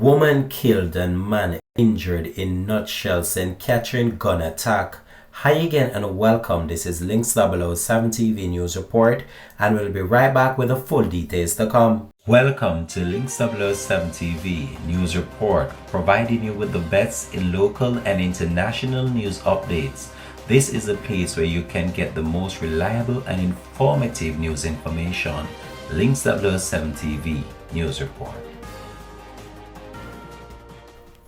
Woman killed and man injured in nutshell St. Catherine gun attack. Hi again and welcome. This is Links 007 TV News Report and we'll be right back with the full details to come. Welcome to Links 007 TV News Report, providing you with the best in local and international news updates. This is a place where you can get the most reliable and informative news information. Links 007 TV News Report.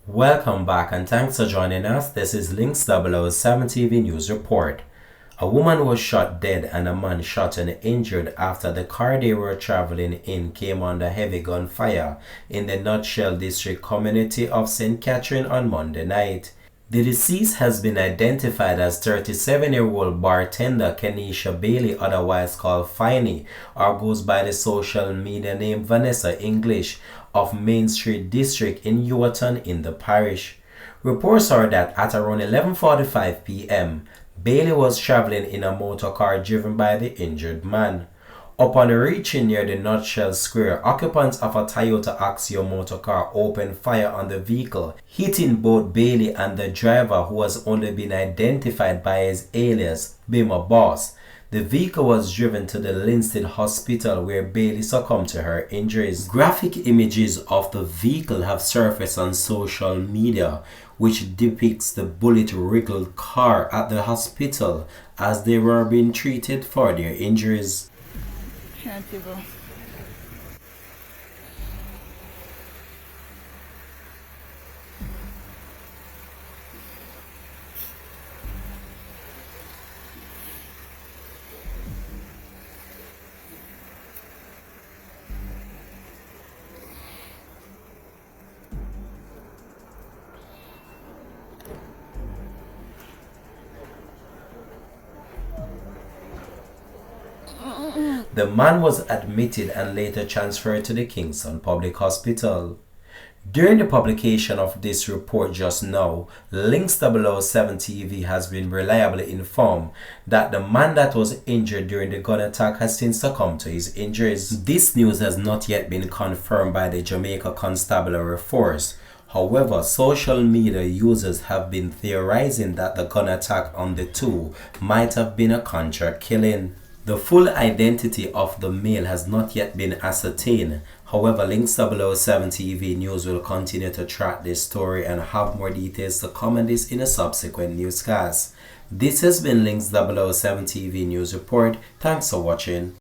Welcome back and thanks for joining us. This is Links 007 TV News Report. A woman was shot dead and a man shot and injured after the car they were traveling in came under heavy gunfire in the Nutshell District community of St. Catherine on Monday night. The deceased has been identified as 37-year-old bartender Kenisha Bailey, otherwise called Finey, or goes by the social media name Vanessa English, of Main Street District in Ewerton in the parish. Reports are that at around 11:45 p.m., Bailey was traveling in a motor car driven by the injured man. Upon reaching near the Nutshell Square, occupants of a Toyota Axio motor car opened fire on the vehicle, hitting both Bailey and the driver, who has only been identified by his alias, Bima Boss. The vehicle was driven to the Linstead Hospital where Bailey succumbed to her injuries. Graphic images of the vehicle have surfaced on social media, which depicts the bullet-riddled car at the hospital as they were being treated for their injuries. Can't give a... The man was admitted and later transferred to the Kingston Public Hospital. During the publication of this report just now, Links 007 TV has been reliably informed that the man that was injured during the gun attack has since succumbed to his injuries. This news has not yet been confirmed by the Jamaica Constabulary Force. However, social media users have been theorizing that the gun attack on the two might have been a contract killing. The full identity of the male has not yet been ascertained. However, Links 007 TV News will continue to track this story and have more details to come on this in a subsequent newscast. This has been Links 007 TV News Report. Thanks for watching.